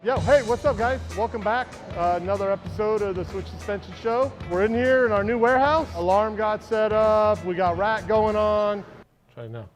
Yo, hey, what's up guys? Welcome back. Another episode of the Switch Suspension Show. We're in here in our new warehouse. Alarm got set up. We got rack going on. Try it now.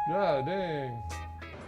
God dang.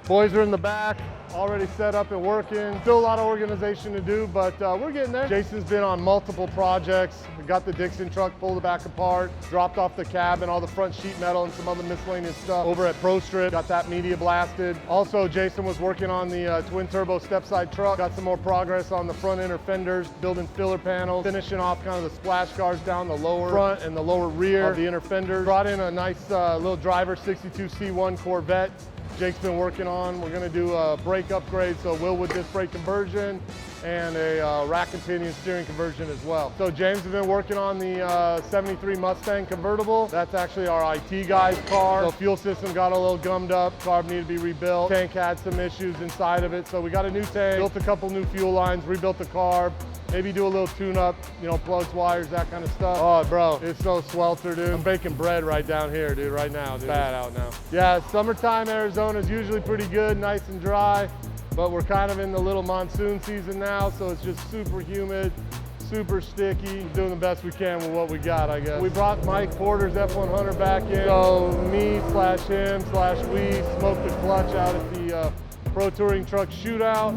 Boys are in the back, already set up and working. Still a lot of organization to do, but we're getting there. Jason's been on multiple projects. We got the Dixon truck pulled the back apart, dropped off the cab and all the front sheet metal and some other miscellaneous stuff over at Pro Strip. Got that media blasted. Also, Jason was working on the twin turbo step side truck. Got some more progress on the front inner fenders, building filler panels, finishing off kind of the splash guards down the lower front and the lower rear of the inner fenders. Brought in a nice little driver 62 C1 Corvette. Jake's been working on. We're gonna do a brake upgrade, so Willwood disc brake conversion and a rack and pinion steering conversion as well. So James has been working on the 73 Mustang convertible. That's actually our IT guy's car. So fuel system got a little gummed up, carb needed to be rebuilt. Tank had some issues inside of it, so we got a new tank, built a couple new fuel lines, rebuilt the carb, maybe do a little tune-up, you know, plugs, wires, that kind of stuff. Oh, bro, it's so swelter, dude. I'm baking bread right down here, dude, right now, dude. It's bad out now. Yeah, summertime Arizona is usually pretty good, nice and dry, but we're kind of in the little monsoon season now, so it's just super humid, super sticky. Doing the best we can with what we got, I guess. We brought Mike Porter's F100 back in, so me slash him slash we smoked the clutch out at the Pro Touring Truck Shootout.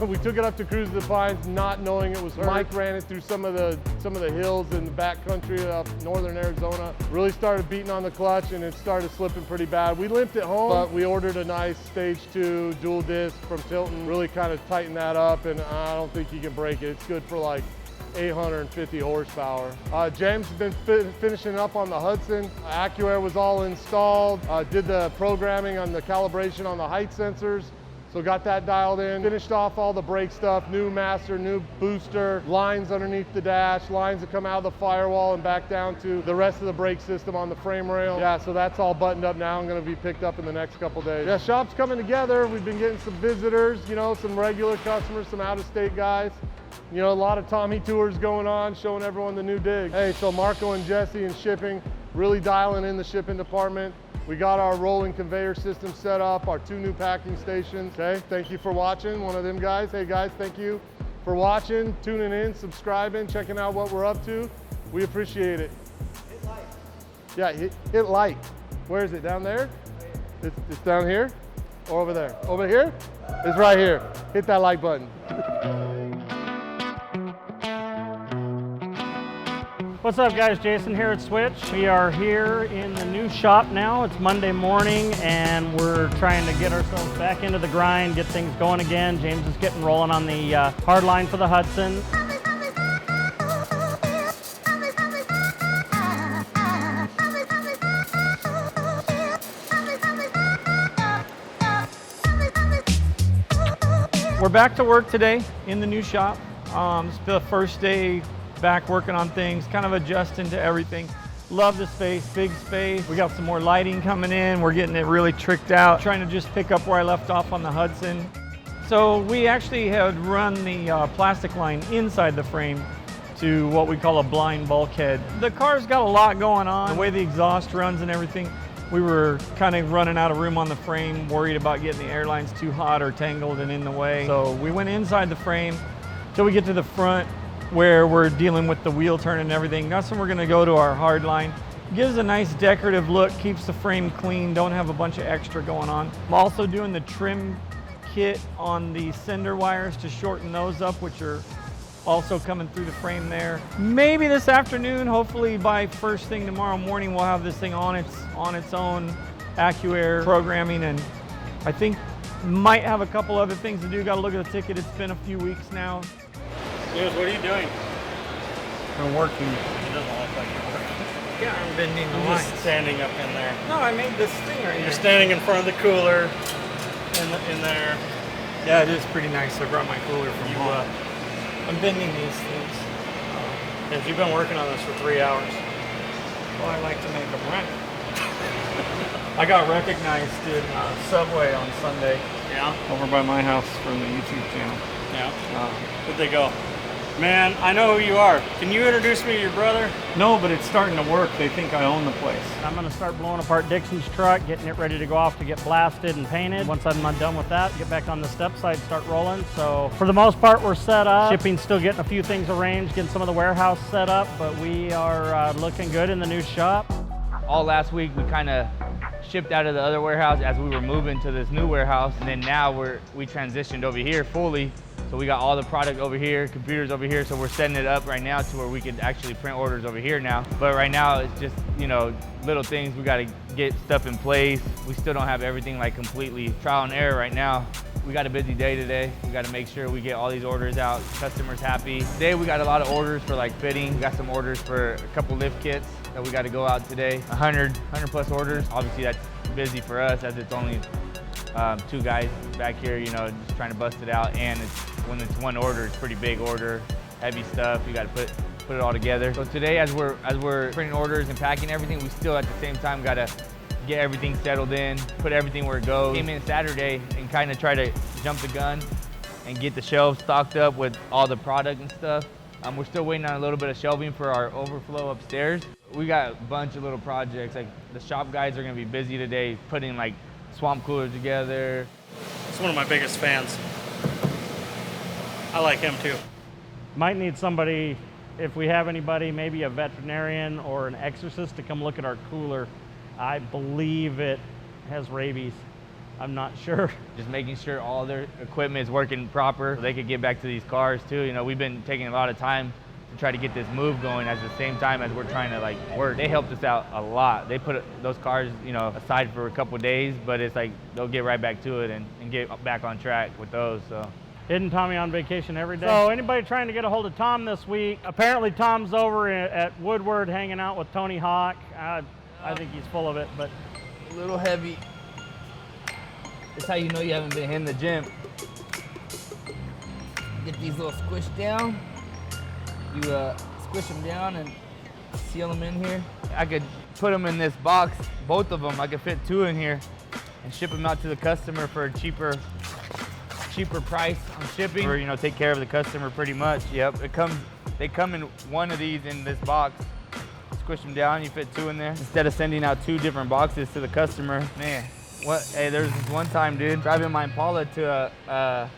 We took it up to Cruise of the Pines, not knowing it was hurt. Mike ran it through some of the hills in the back country of northern Arizona. Really started beating on the clutch and it started slipping pretty bad. We limped it home, but we ordered a nice stage 2 dual disc from Tilton. Really kind of tightened that up, and I don't think you can break it. It's good for like 850 horsepower. James has been finishing up on the Hudson. AccuAir was all installed. Did the programming on the calibration on the height sensors. So got that dialed in, finished off all the brake stuff, new master, new booster, lines underneath the dash, lines that come out of the firewall and back down to the rest of the brake system on the frame rail. Yeah, so that's all buttoned up now and gonna be picked up in the next couple days. Yeah, shop's coming together. We've been getting some visitors, you know, some regular customers, some out-of-state guys. You know, a lot of Tommy tours going on, showing everyone the new dig. Hey, so Marco and Jesse in shipping, really dialing in the shipping department. We got our rolling conveyor system set up, our 2 new packing stations. Okay, thank you for watching, one of them guys. Hey guys, thank you for watching, tuning in, subscribing, checking out what we're up to. We appreciate it. Hit like. Yeah, hit like. Where is it, down there? It's down here or over there? Over here? It's right here. Hit that like button. What's up guys, Jason here at Switch. We are here in the new shop now. It's Monday morning and we're trying to get ourselves back into the grind, get things going again. James is getting rolling on the hard line for the Hudson. We're back to work today in the new shop. It's the first day back working on things, kind of adjusting to everything. Love the space, big space. We got some more lighting coming in. We're getting it really tricked out. Trying to just pick up where I left off on the Hudson. So we actually had run the plastic line inside the frame to what we call a blind bulkhead. The car's got a lot going on. The way the exhaust runs and everything, we were kind of running out of room on the frame, worried about getting the air lines too hot or tangled and in the way. So we went inside the frame till we get to the front, where we're dealing with the wheel turn and everything. That's when we're gonna go to our hard line. Gives a nice decorative look, keeps the frame clean, don't have a bunch of extra going on. I'm also doing the trim kit on the sender wires to shorten those up, which are also coming through the frame there. Maybe this afternoon, hopefully by first thing tomorrow morning, we'll have this thing on its own AccuAir programming, and I think might have a couple other things to do. Gotta look at the ticket, it's been a few weeks now. Yes, what are you doing? I'm working. It doesn't look like you're working. Yeah, I'm bending the I'm lines. just standing up in there. No, I made this thing right here. You're standing in front of the cooler in there. Yeah, it is pretty nice. I brought my cooler from You, home. I'm bending these things. If you've been working on this for 3 hours. Well, I like to make them right. I got recognized in Subway on Sunday Yeah? over by my house from the YouTube channel. Yeah. Where'd they go? Man, I know who you are. Can you introduce me to your brother? No, but it's starting to work. They think I own the place. I'm gonna start blowing apart Dixon's truck, getting it ready to go off to get blasted and painted. Once I'm done with that, get back on the step side, start rolling. So for the most part, we're set up. Shipping's still getting a few things arranged, getting some of the warehouse set up, but we are looking good in the new shop. All last week, we kind of shipped out of the other warehouse as we were moving to this new warehouse. And then now we transitioned over here fully. So we got all the product over here, computers over here. So we're setting it up right now to where we could actually print orders over here now. But right now it's just, you know, little things. We got to get stuff in place. We still don't have everything like completely trial and error right now. We got a busy day today. We got to make sure we get all these orders out, customers happy. Today we got a lot of orders for like fitting. We got some orders for a couple lift kits that we got to go out today. 100 plus orders. Obviously that's busy for us as it's only 2 guys back here, you know, just trying to bust it out. And when it's one order, it's a pretty big order, heavy stuff. You got to put it all together. So today, as we're printing orders and packing everything, we still at the same time got to get everything settled in, put everything where it goes. Came in Saturday and kind of try to jump the gun and get the shelves stocked up with all the product and stuff. We're still waiting on a little bit of shelving for our overflow upstairs. We got a bunch of little projects. Like the shop guys are gonna be busy today putting like swamp coolers together. He's one of my biggest fans. I like him too. Might need somebody, if we have anybody, maybe a veterinarian or an exorcist to come look at our cooler. I believe it has rabies. I'm not sure. Just making sure all their equipment is working proper so they could get back to these cars too. You know, we've been taking a lot of time to try to get this move going at the same time as we're trying to like work. They helped us out a lot. They put those cars, you know, aside for a couple of days, but it's like they'll get right back to it and get back on track with those. So. Isn't Tommy on vacation every day? So anybody trying to get a hold of Tom this week, apparently Tom's over at Woodward hanging out with Tony Hawk. I think he's full of it, but. A little heavy. That's how you know you haven't been hitting the gym. Get these little squished down. You squish them down and seal them in here. I could put them in this box, both of them. I could fit 2 in here and ship them out to the customer for a cheaper price on shipping. Or, you know, take care of the customer pretty much. Yep, they come in one of these in this box. Squish them down, you fit 2 in there. Instead of sending out 2 different boxes to the customer, man. What? Hey, there was this one time, dude, driving my Impala to I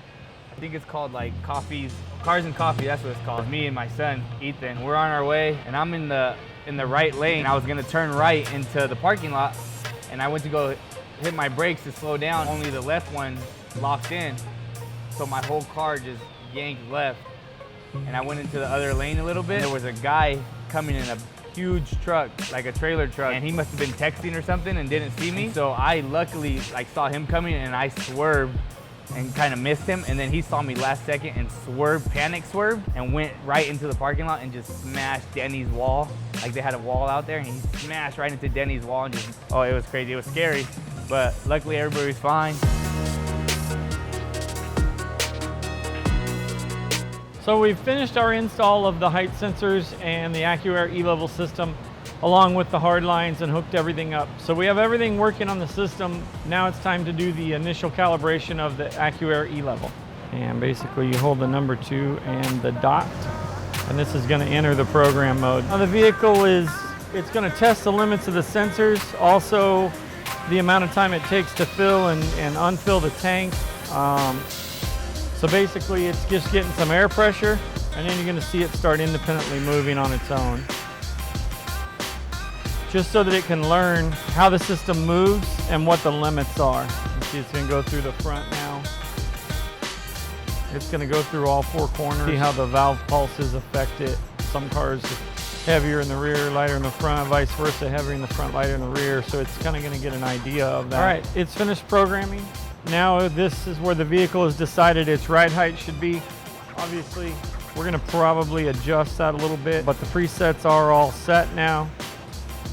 think it's called like Cars and Coffee, that's what it's called. Me and my son, Ethan, we're on our way and I'm in the right lane. I was gonna turn right into the parking lot and I went to go hit my brakes to slow down. Only the left one locked in. So my whole car just yanked left. And I went into the other lane a little bit. There was a guy coming in a huge truck, like a trailer truck, and he must have been texting or something and didn't see me. So I luckily like saw him coming and I swerved and kind of missed him, and then he saw me last second and swerved, panic swerved, and went right into the parking lot and just smashed Denny's wall. Like they had a wall out there and he smashed right into Denny's wall and just, oh, it was crazy, it was scary. But luckily everybody was fine. So we've finished our install of the height sensors and the AccuAir E-level system along with the hard lines and hooked everything up. So we have everything working on the system. Now it's time to do the initial calibration of the AccuAir E-level. And basically you hold the number 2 and the dot, and this is gonna enter the program mode. Now the vehicle it's gonna test the limits of the sensors, also the amount of time it takes to fill and unfill the tank. So basically it's just getting some air pressure, and then you're gonna see it start independently moving on its own. Just so that it can learn how the system moves and what the limits are. You see it's gonna go through the front now. It's gonna go through all 4 corners. See how the valve pulses affect it. Some cars heavier in the rear, lighter in the front, vice versa, heavier in the front, lighter in the rear. So it's kind of gonna get an idea of that. All right, it's finished programming. Now this is where the vehicle has decided its ride height should be. Obviously, we're gonna probably adjust that a little bit, but the presets are all set now.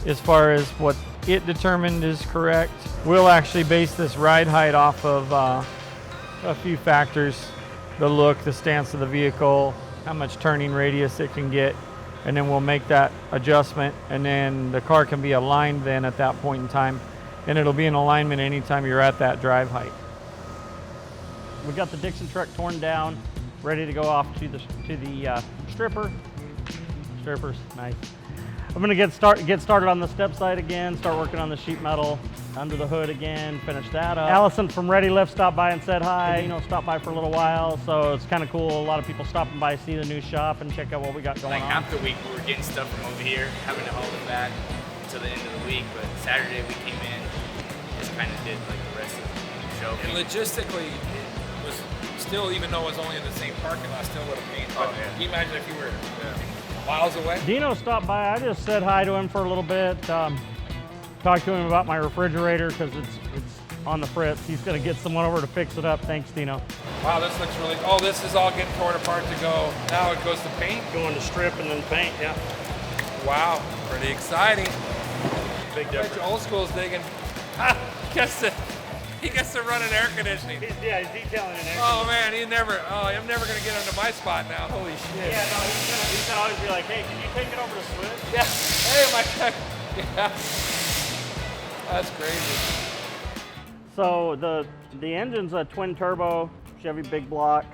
As far as what it determined is correct. We'll actually base this ride height off of a few factors. The look, the stance of the vehicle, how much turning radius it can get, and then we'll make that adjustment, and then the car can be aligned then at that point in time, and it'll be in alignment anytime you're at that drive height. We got the Dixon truck torn down. ready to go off to the stripper. Strippers, nice. I'm gonna get started on the step side again, start working on the sheet metal under the hood again, finish that up. Allison from Ready Lift stopped by and said hi. You know, stopped by for a little while, so it's kind of cool. A lot of people stopping by, see the new shop, and check out what we got going on. Like half the week we were getting stuff from over here, having to haul it back until the end of the week. But Saturday we came in, just kind of did like the rest of the show. And logistically, it was still, even though it was only in the same parking lot, still would have paid. Oh, yeah. Can you imagine if you were miles away? Dino stopped by. I just said hi to him for a little bit. Talked to him about my refrigerator because it's on the fritz. He's gonna get someone over to fix it up. Thanks, Dino. Wow, this looks really, oh, this is all getting torn apart to go. Now it goes to paint? Going to strip and then paint, yeah. Wow, pretty exciting. Big I bet you old school's digging. He gets to run an air conditioning. Yeah, he's detailing an Oh man, I'm never gonna get under my spot now. Holy shit. Yeah, no, he's gonna always be like, hey, can you take it over to Swiss? Yeah. Hey, my guy. Yeah. That's crazy. So the engine's a twin turbo Chevy big block,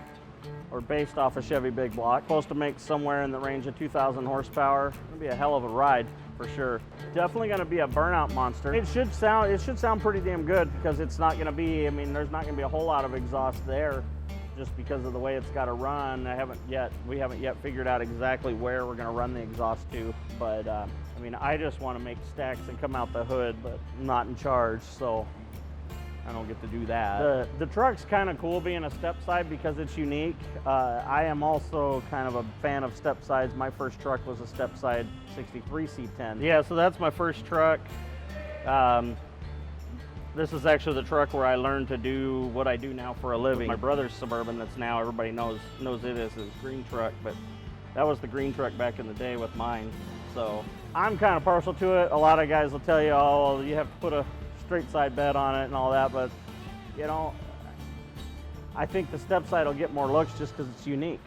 or based off a Chevy big block. Supposed to make somewhere in the range of 2,000 horsepower. It'll be a hell of a ride for sure. Definitely going to be a burnout monster. It should sound pretty damn good because it's not going to be. I mean, there's not going to be a whole lot of exhaust there, just because of the way it's got to run. We haven't yet figured out exactly where we're going to run the exhaust to, but I mean, I just want to make stacks and come out the hood, but I'm not in charge, so I don't get to do that. The truck's kind of cool being a step side because it's unique. I am also kind of a fan of step sides. My first truck was a step side 63 C10. Yeah, so that's my first truck. This is actually the truck where I learned to do what I do now for a living. My brother's Suburban, that's now everybody knows it as his green truck, but that was the green truck back in the day with mine. So I'm kind of partial to it. A lot of guys will tell you, oh, you have to put a straight side bed on it and all that, but you know, I think the step side will get more looks just because it's unique.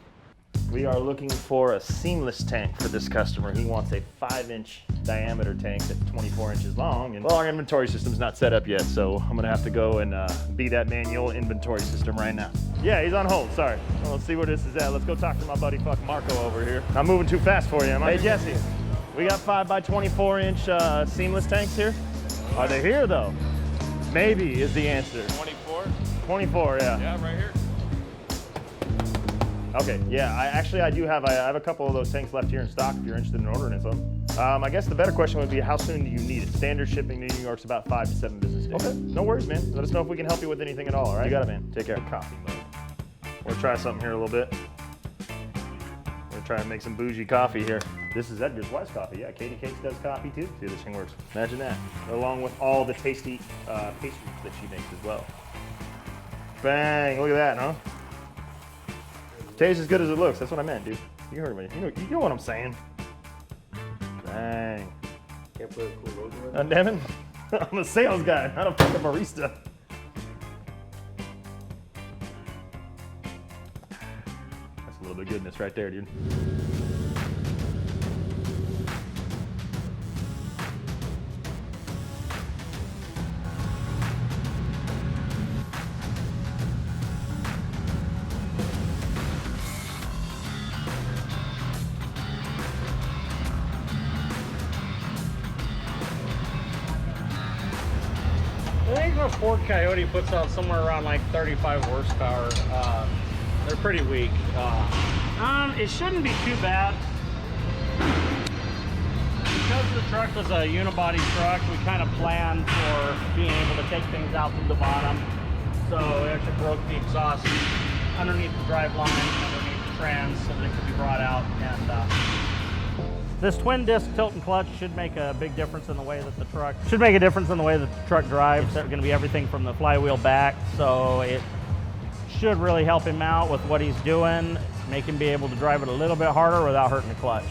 We are looking for a seamless tank for this customer. He wants a 5-inch diameter tank that's 24 inches long. And well, our inventory system's not set up yet, so I'm gonna have to go and be that manual inventory system right now. Yeah, he's on hold, sorry. Well, let's see where this is at. Let's go talk to my buddy fuck Marco over here. I'm moving too fast for you, am I? Hey Jesse, we got 5 by 24 inch seamless tanks here. Are they here though? Maybe is the answer. 24? 24, yeah. Yeah, right here. Okay, yeah, I do have, I have a couple of those tanks left here in stock if you're interested in ordering some. I guess the better question would be, how soon do you need it? Standard shipping to New York's about 5 to 7 business days. Okay, no worries, man. Let us know if we can help you with anything at all right? You got it, man. Take care. Coffee mode. We're gonna try something here a little bit. We're gonna try and make some Boujee coffee here. This is Edgar's wife's coffee. Yeah, Katie Cakes does coffee too. See how this thing works. Imagine that. Along with all the tasty pastries that she makes as well. Bang, look at that, huh? Tastes as good as it looks. That's what I meant, dude. You heard me. You know what I'm saying. Bang. Can't put a cool logo in. Damn it. I'm a sales guy, not a fucking barista. That's a little bit of goodness right there, dude. I think most Ford Coyote puts out somewhere around like 35 horsepower. They're pretty weak. It shouldn't be too bad. Because the truck was a unibody truck, we kind of planned for being able to take things out through the bottom. So we actually broke the exhaust underneath the drive line, underneath the trans, so that it could be brought out. And this twin disc Tilton clutch should make a big difference in the way that the truck drives. It's going to be everything from the flywheel back, so it should really help him out with what he's doing, make him be able to drive it a little bit harder without hurting the clutch.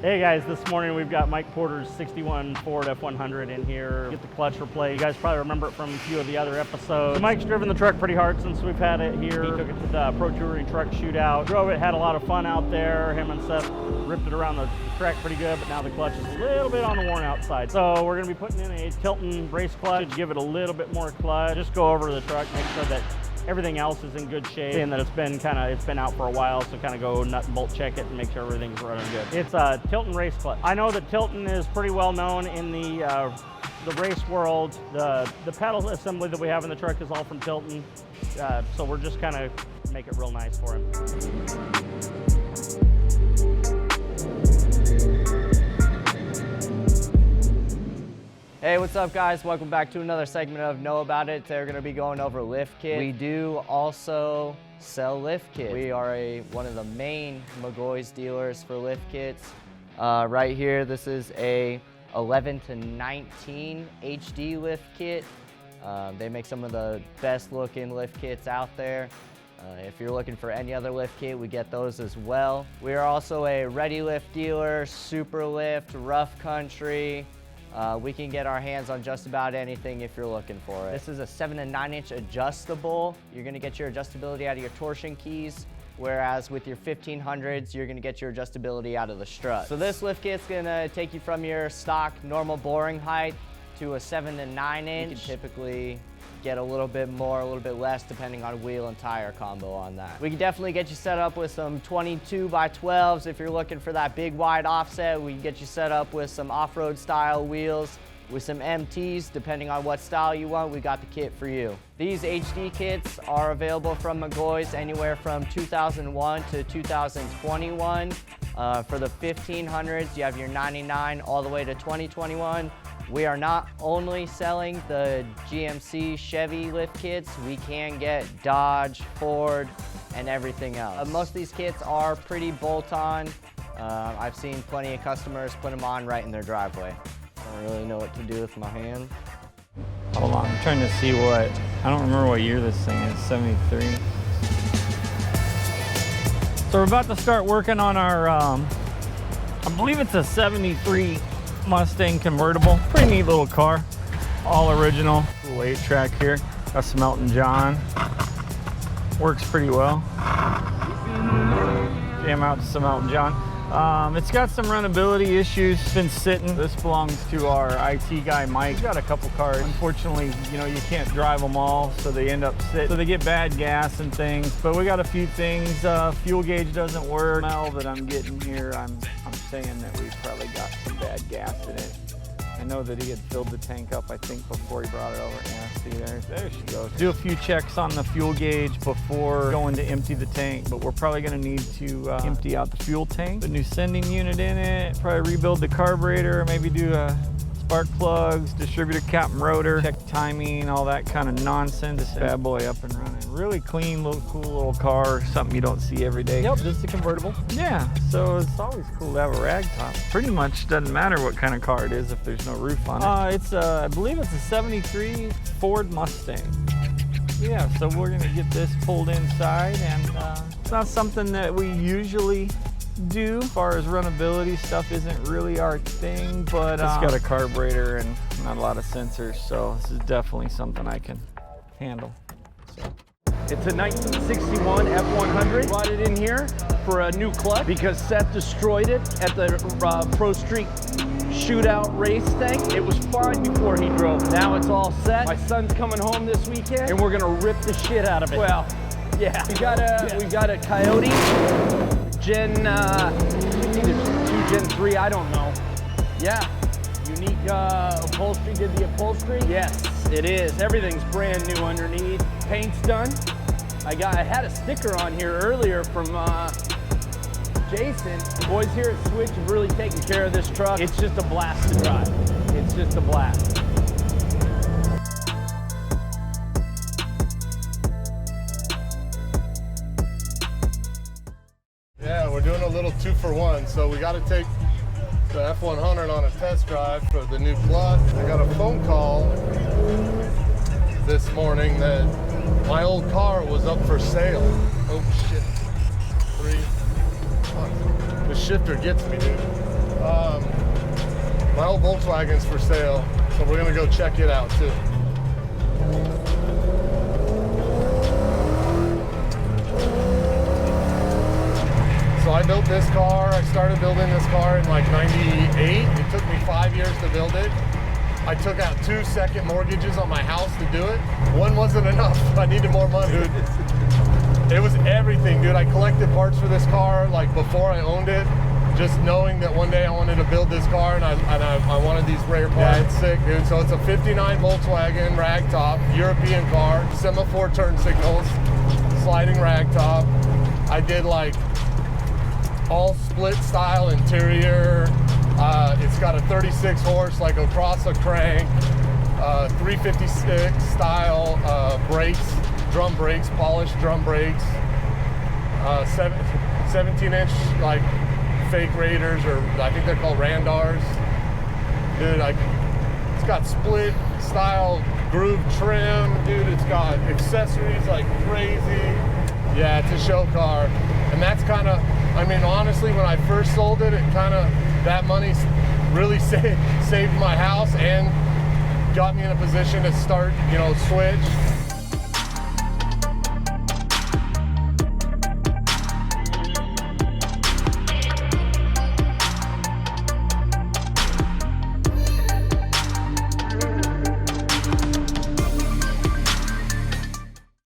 Hey guys, this morning we've got Mike Porter's 61 Ford F100 in here. Get the clutch replaced. You guys probably remember it from a few of the other episodes. So Mike's driven the truck pretty hard since we've had it here. He took it to the Pro Touring Truck Shootout. Drove it, had a lot of fun out there. Him and Seth ripped it around the track pretty good, but now the clutch is a little bit on the worn out side. So we're gonna be putting in a Tilton race clutch to give it a little bit more clutch. Just go over the truck, make sure that everything else is in good shape, and that it's been out for a while, so kind of go nut and bolt check it and make sure everything's running good. It's a Tilton race clutch. I know that Tilton is pretty well known in the race world. The pedal assembly that we have in the truck is all from Tilton, so we're just kind of make it real nice for him. Hey, what's up guys? Welcome back to another segment of Know About It. Today we're going to be going over lift kits. We do also sell lift kits. We are one of the main McGoy's dealers for lift kits. Right here, this is a 11 to 19 HD lift kit. They make some of the best looking lift kits out there. If you're looking for any other lift kit, we get those as well. We are also a ready lift dealer, super lift, rough country. We can get our hands on just about anything if you're looking for it. This is a 7 to 9 inch adjustable. You're gonna get your adjustability out of your torsion keys, whereas with your 1500s, you're gonna get your adjustability out of the strut. So this lift kit's gonna take you from your stock normal boring height to a 7 to 9 inch. You can typically get a little bit more, a little bit less, depending on wheel and tire combo on that. We can definitely get you set up with some 22 by 12s if you're looking for that big wide offset. We can get you set up with some off-road style wheels, with some MTs, depending on what style you want, we got the kit for you. These HD kits are available from McGoy's anywhere from 2001 to 2021. For the 1500s, you have your 99 all the way to 2021. We are not only selling the GMC Chevy lift kits, we can get Dodge, Ford, and everything else. Most of these kits are pretty bolt-on. I've seen plenty of customers put them on right in their driveway. I don't really know what to do with my hands. Hold on, I'm trying to see what, I don't remember what year this thing is, 73. So we're about to start working on our, I believe it's a 73 Mustang convertible. Pretty neat little car, all original. Cool 8-track here. Got some Elton John. Works pretty well. Jam out to some Elton John. It's got some runnability issues. It's been sitting. This belongs to our IT guy, Mike. He's got a couple cars. Unfortunately, you know, you can't drive them all, so they end up sitting. So they get bad gas and things. But we got a few things. Fuel gauge doesn't work. The smell that I'm getting here, I'm saying that we've probably got some bad gas in it. I know that he had filled the tank up, I think, before he brought it over. Yeah, see there she goes. Do a few checks on the fuel gauge before going to empty the tank, but we're probably gonna need to empty out the fuel tank. Put a new sending unit in it, probably rebuild the carburetor, maybe do spark plugs, distributor cap and rotor, check timing, all that kind of nonsense. This bad boy up and running. Really clean, little cool little car, something you don't see every day. Yep, this is a convertible. Yeah, so it's always cool to have a rag top. Pretty much doesn't matter what kind of car it is if there's no roof on it. It's I believe it's a 73 Ford Mustang. Yeah, so we're gonna get this pulled inside, and it's not something that we usually do. As far as runnability, stuff isn't really our thing, but it's got a carburetor and not a lot of sensors, so this is definitely something I can handle. So. It's a 1961 F100. Brought it in here for a new clutch because Seth destroyed it at the Pro Street Shootout race thing. It was fine before he drove it. Now it's all set. My son's coming home this weekend, and we're gonna rip the shit out of it. Well, yeah. We got a Coyote Gen, either 2 Gen 3, I don't know. Yeah. Unique upholstery, did the upholstery? Yes, it is. Everything's brand new underneath. Paint's done. I had a sticker on here earlier from Jason. The boys here at Switch have really taken care of this truck. It's just a blast to drive. It's just a blast. Yeah, we're doing a little 2-for-1, so we got to take the F100 on a test drive for the new clutch. I got a phone call this morning that my old car was up for sale. Oh shit. 3. Fuck. The shifter gets me, dude. My old Volkswagen's for sale, so we're gonna go check it out too. So I built this car. I started building this car in like 98. It took me 5 years to build it. I took out 2 second mortgages on my house to do it. One wasn't enough. I needed more money. Dude, it was everything, dude. I collected parts for this car like before I owned it, just knowing that one day I wanted to build this car and I wanted these rare parts. Yeah, it's sick, dude. So it's a 59 Volkswagen ragtop, European car, semaphore turn signals, sliding ragtop. I did like all split style interior. It's got a 36 horse, like across a crank, 356 style brakes, drum brakes, polished drum brakes, 17-inch like fake Raiders, or I think they're called Randars. Dude, it's got split style groove trim, dude. It's got accessories like crazy. Yeah, it's a show car, and that's kind of, I mean, honestly, when I first sold it, that money really saved my house and got me in a position to start, switch.